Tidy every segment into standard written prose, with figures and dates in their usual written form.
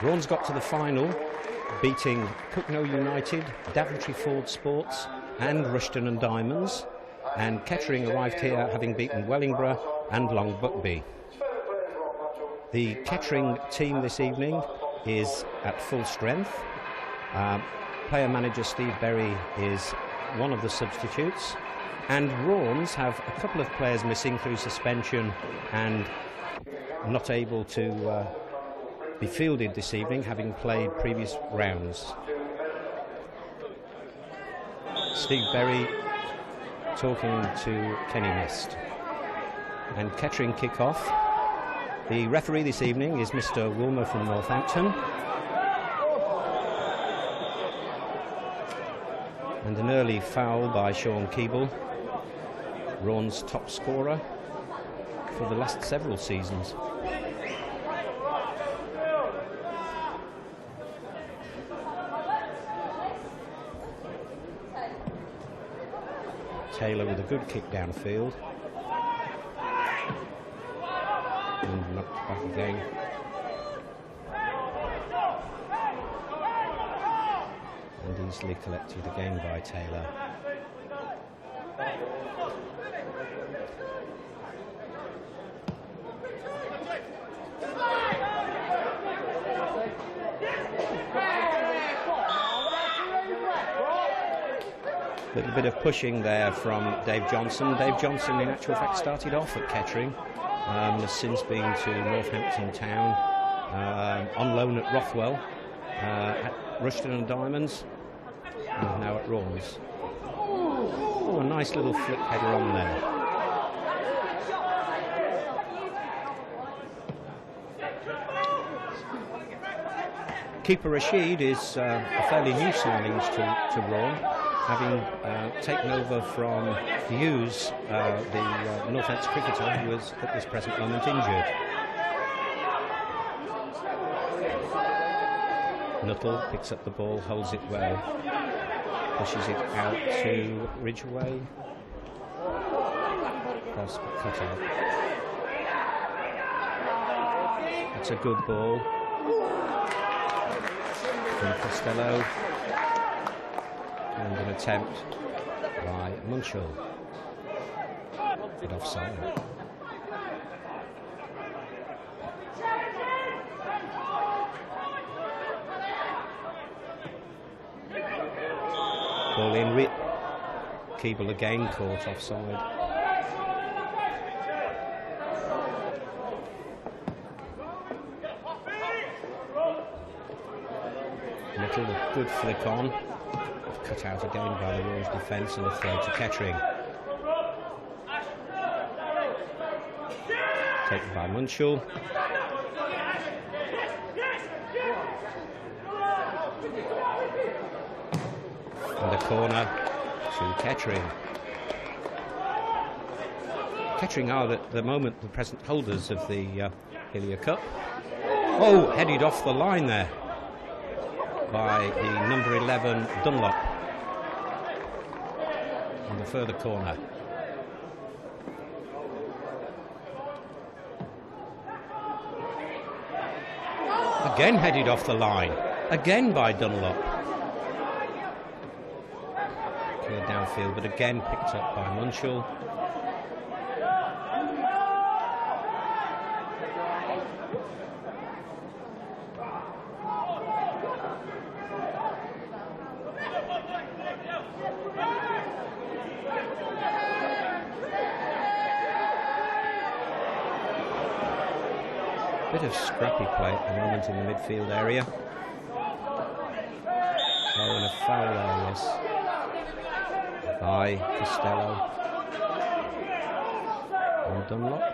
Raunds got to the final, beating Cooknell United, Daventry Ford Sports and Rushton and Diamonds, and Kettering arrived here having beaten Wellingborough and Long Buckby. The Kettering team this evening is at full strength. Player manager Steve Berry is one of the substitutes, and Raunds have a couple of players missing through suspension and not able to be fielded this evening, having played previous rounds. Steve Berry talking to Kenny Mist. And Kettering kick off. The referee this evening is Mr. Wilmer from Northampton. And an early foul by Sean Keeble, Raunds' top scorer for the last several seasons. Taylor with a good kick downfield. And knocked back again. And easily collected again by Taylor. A little bit of pushing there from Dave Johnson. Dave Johnson, in actual fact, started off at Kettering, has since been to Northampton Town, on loan at Rothwell, at Rushton and Diamonds, and now at Raunds. Oh, a nice little flick header on there. Keeper Rashid is a fairly new signing to Raun, having taken over from Hughes, the Northants cricketer, who is at this present moment injured. Nuttall picks up the ball, holds it well, pushes it out to Ridgeway. Cross but cut out. That's a good ball from Costello. And an attempt by Munchell, but offside. Ball in, Keeble again caught offside. Little a good flick on. Cut out again by the Raunds defence, and a throw to Kettering. Taken by Munchell. And a corner to Kettering. Kettering are at the moment the present holders of the Hillier Cup. Oh, headed off the line there by the number 11 Dunlop. On the further corner. Again headed off the line. Again by Dunlop. Cleared downfield, but again picked up by Munchell. Bit of scrappy play at the moment in the midfield area. Oh, and a foul there, yes, by Costello and Dunlop.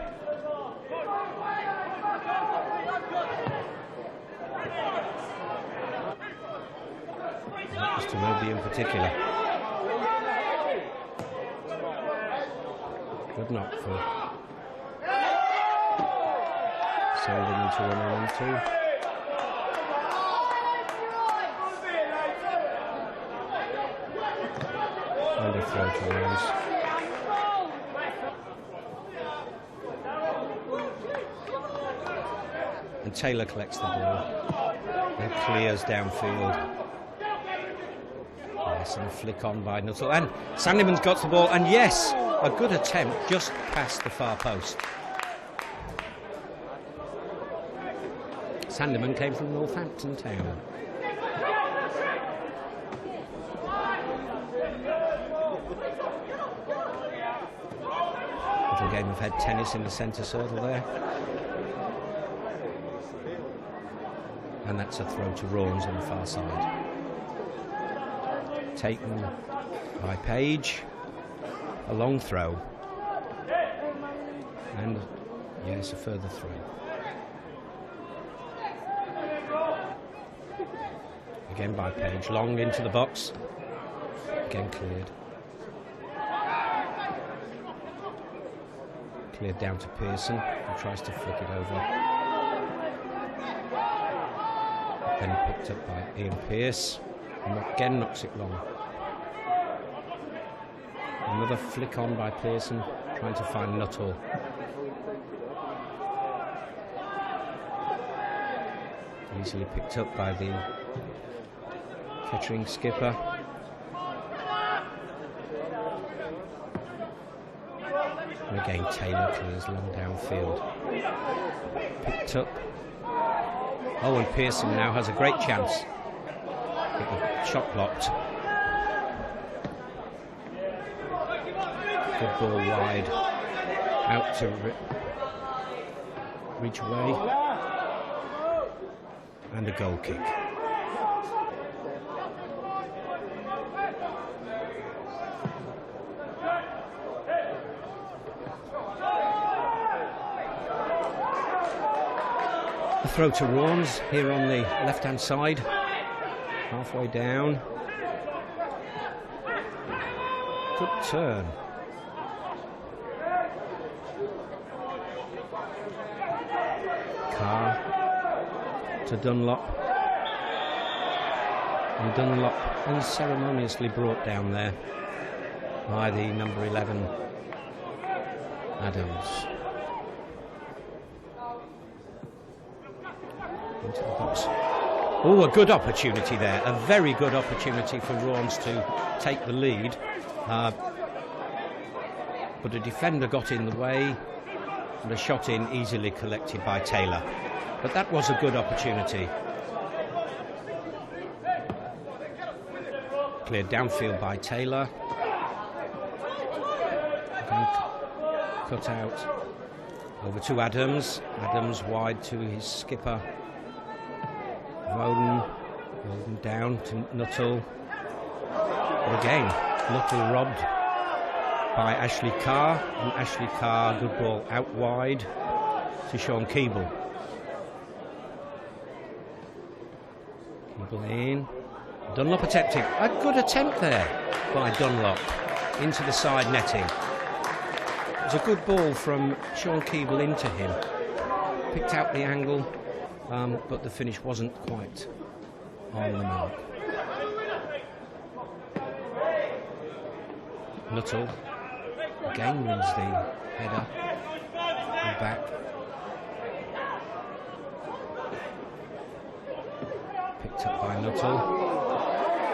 Mr. Moby in particular. Good knock for Sullivan into 1 and 2. And a throw to Raunds. And Taylor collects the ball. and clears downfield. Yes, and a flick on by Nuttall, and Sandeman's got the ball, and yes, a good attempt just past the far post. Sandeman came from Northampton Town. Little game of head tennis in the centre circle there. And that's a throw to Raunds on the far side. Taken by Page. A long throw. And yes, a further throw. Again by Page, long into the box. Again cleared. Cleared down to Pearson, who tries to flick it over. Then picked up by Ian Pearce, and again knocks it long. Another flick on by Pearson, trying to find Nuttall. Easily picked up by the Kettering skipper. And again Taylor clears long downfield. Picked up. Oh, and Pearson now has a great chance. Shot blocked. Good ball wide. Out to reach away. And a goal kick. A throw to Raunds here on the left-hand side, halfway down. Good turn. Carr to Dunlop. And Dunlop unceremoniously brought down there by the number 11, Adams. Into the box. Oh, a good opportunity there. A very good opportunity for Raunds to take the lead. But a defender got in the way and a shot in easily collected by Taylor. But that was a good opportunity. Cleared downfield by Taylor. Cut out over to Adams. Adams wide to his skipper. Woden down to Nuttall. But again, Nuttall robbed by Ashley Carr, and Ashley Carr, good ball out wide to Sean Keeble. Keeble in. Dunlop attempting. A good attempt there by Dunlop into the side netting. It was a good ball from Sean Keeble into him. Picked out the angle. But the finish wasn't quite on the mark. Nuttall again wins the header and back. Picked up by Nuttall.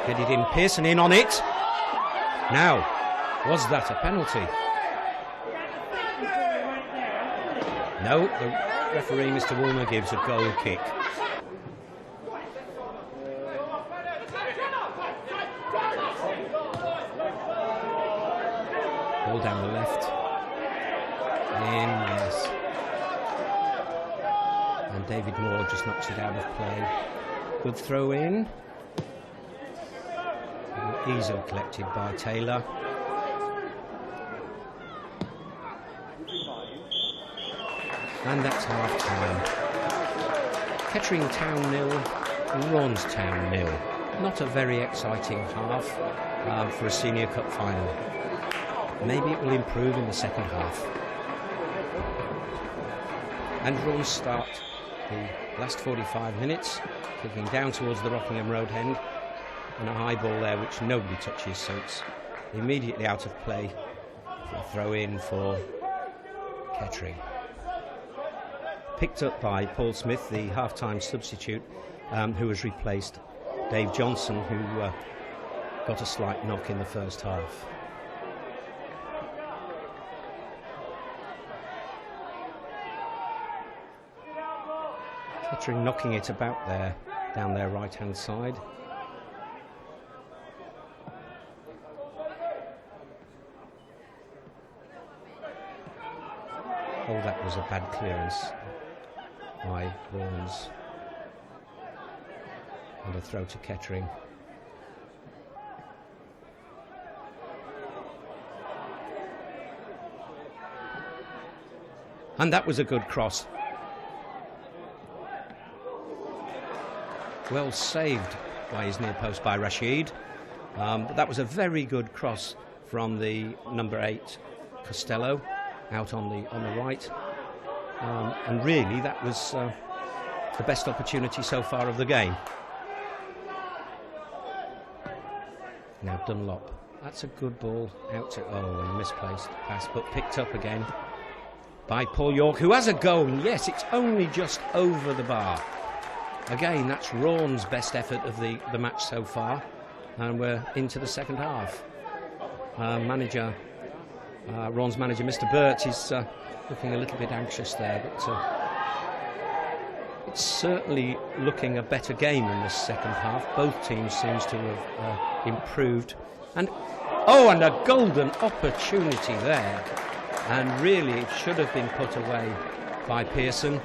Headed in, Pearson in on it. Now, was that a penalty? No, the referee, Mr. Woolner, gives a goal kick. Ball down the left. In, yes. And David Moore just knocks it out of play. Good throw in. Easily collected by Taylor. And that's half time. Kettering Town 0, Raunds Town 0. Not a very exciting half for a Senior Cup final. Maybe it will improve in the second half. And Raunds start the last 45 minutes, kicking down towards the Rockingham Road end, and a high ball there which nobody touches, so it's immediately out of play for a throw in for Kettering. Picked up by Paul Smith, the half-time substitute, who has replaced Dave Johnson, who got a slight knock in the first half. Kettering knocking it about there, down their right-hand side. Oh, that was a bad clearance by Rawns. And a throw to Kettering. And that was a good cross. Well saved by his near post by Rashid. But that was a very good cross from the number 8 Costello out on the right. And really that was the best opportunity so far of the game. Now Dunlop. That's a good ball out to a misplaced pass, but picked up again by Paul York, who has a goal. Yes, it's only just over the bar. Again, that's Rawns' best effort of the match so far, and we're into the second half. Rawns' manager, Mr. Burt, is looking a little bit anxious there, but it's certainly looking a better game in this second half. Both teams seems to have improved, and a golden opportunity there, and really it should have been put away by Pearson.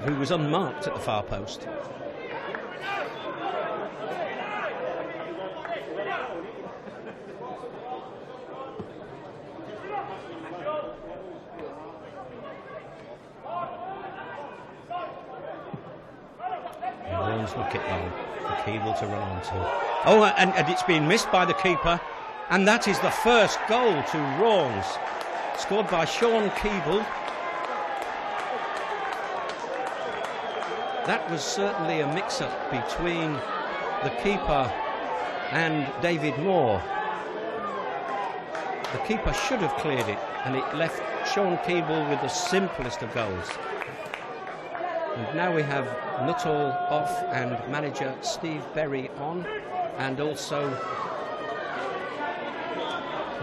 Who was unmarked at the far post. Rawns look it long for Keeble to run onto. Oh, and it's been missed by the keeper, and that is the first goal to Rawns, scored by Sean Keeble. That was certainly a mix-up between the keeper and David Moore. The keeper should have cleared it, and it left Sean Keeble with the simplest of goals. And now we have Nuttall off and manager Steve Berry on, and also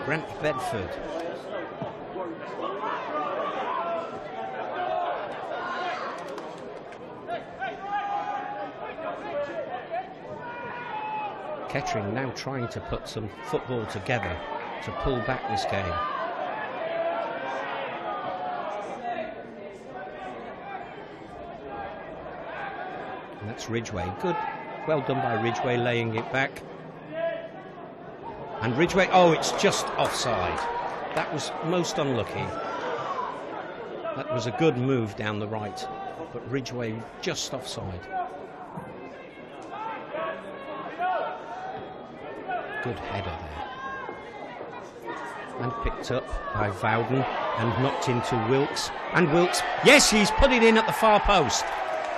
Grant Bedford. Kettering now trying to put some football together to pull back this game. And that's Ridgway. Good, well done by Ridgway, laying it back. And Ridgway, it's just offside. That was most unlucky. That was a good move down the right, but Ridgway just offside. Good header there. And picked up by Vowden and knocked into Wilkes. And Wilkes, yes, he's put it in at the far post.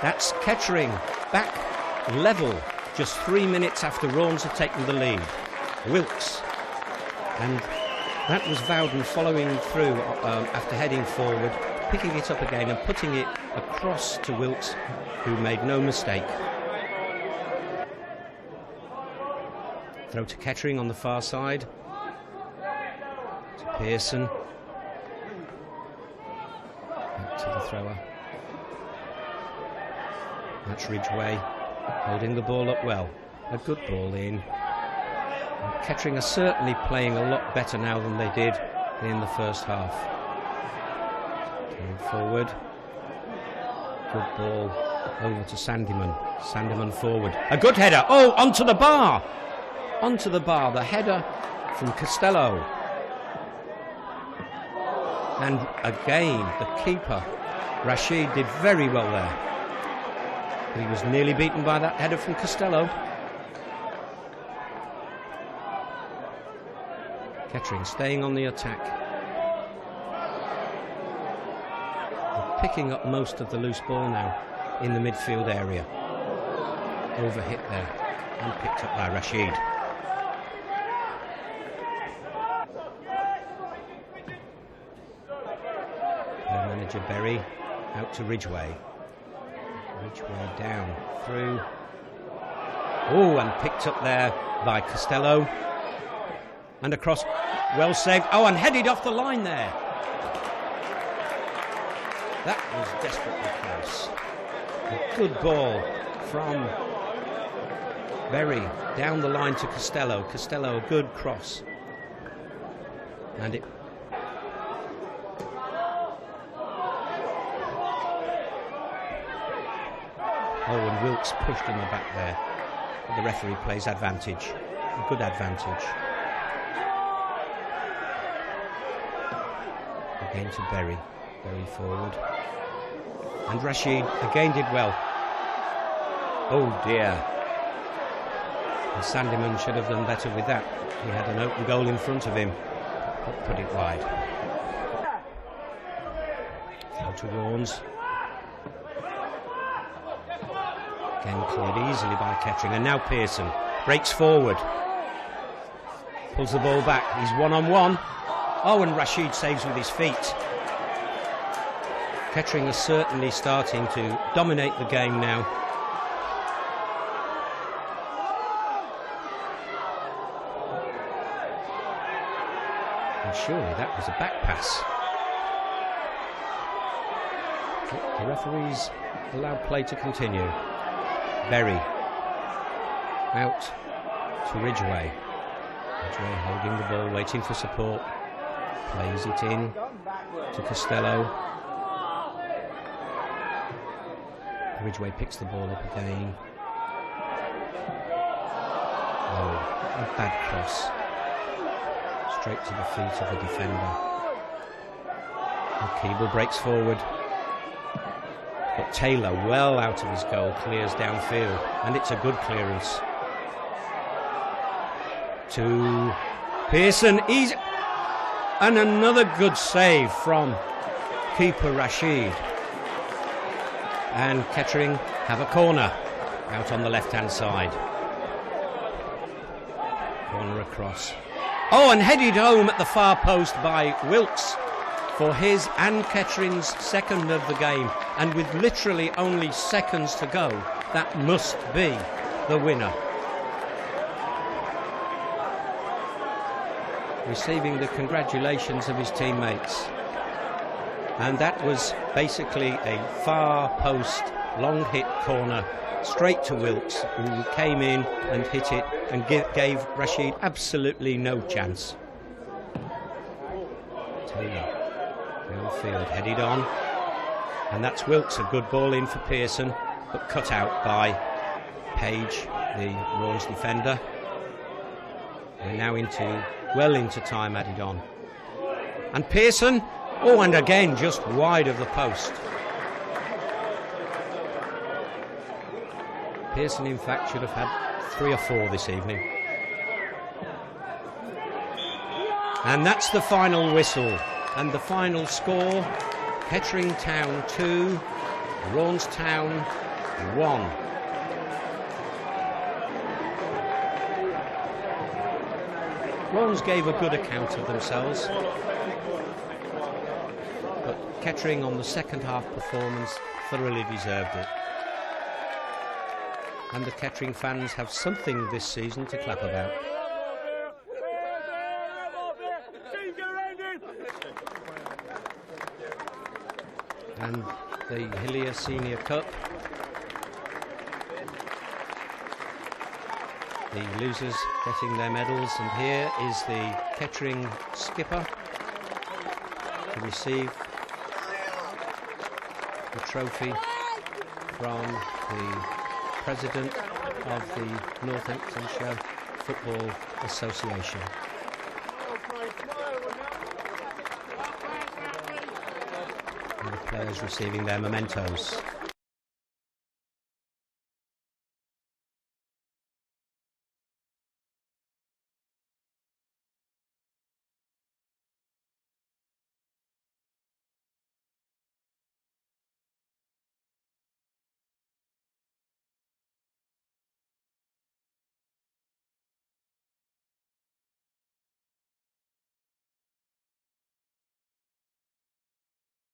That's Kettering back level just 3 minutes after Rawns had taken the lead. Wilkes. And that was Vowden following through after heading forward, picking it up again and putting it across to Wilkes, who made no mistake. Throw to Kettering on the far side. To Pearson. Back to the thrower. That's Ridgway, holding the ball up well. A good ball in. And Kettering are certainly playing a lot better now than they did in the first half. Coming forward. Good ball over to Sandyman. Sandyman forward. A good header. Onto the bar. Onto the bar. The header from Costello. And again, the keeper, Rashid, did very well there. He was nearly beaten by that header from Costello. Kettering staying on the attack. They're picking up most of the loose ball now in the midfield area. Overhit there and picked up by Rashid. Their manager Berry out to Ridgway. Ridgeway down through. Oh, and picked up there by Costello. And across, well saved. Oh, and headed off the line there. That was desperately close. A good ball from Berry down the line to Costello. Costello, a good cross. And it... Oh, and Wilkes pushed in the back there. The referee plays advantage. A good advantage. Again to Berry. Berry forward. And Rashid again did well. Oh dear. And Sandyman should have done better with that. He had an open goal in front of him, but put it wide. Now to Rawns. Again cleared easily by Kettering, and now Pearson breaks forward, pulls the ball back. He's one-on-one. Oh, and Rashid saves with his feet. Kettering is certainly starting to dominate the game now. And surely that was a back pass. The referees allowed play to continue. Berry out to Ridgeway. Ridgeway holding the ball, waiting for support. Plays it in to Costello. Ridgeway picks the ball up again. Oh, a bad cross. Straight to the feet of the defender. And Keeble breaks forward. But Taylor, well out of his goal, clears downfield. And it's a good clearance. To Pearson. Easy. And another good save from keeper Rashid. And Kettering have a corner out on the left-hand side. Corner across. Oh, and headed home at the far post by Wilkes for his and Kettering's second of the game. And with literally only seconds to go, that must be the winner. Receiving the congratulations of his teammates. And that was basically a far post, long hit corner, straight to Wilkes, who came in and hit it and gave Rashid absolutely no chance. Taylor, downfield, headed on. And that's Wilkes, a good ball in for Pearson, but cut out by Page, the Rawns defender. We're now well into time added on. And Pearson, oh, and again just wide of the post. Pearson, in fact, should have had 3 or 4 this evening. And that's the final whistle. And the final score, Kettering Town 2, Rawns Town 1. Rawns gave a good account of themselves, but Kettering on the second half performance thoroughly deserved it. And the Kettering fans have something this season to clap about. And the Hillier Senior Cup. The losers getting their medals, and here is the Kettering skipper to receive the trophy from the president of the Northamptonshire Football Association. And the players receiving their mementos.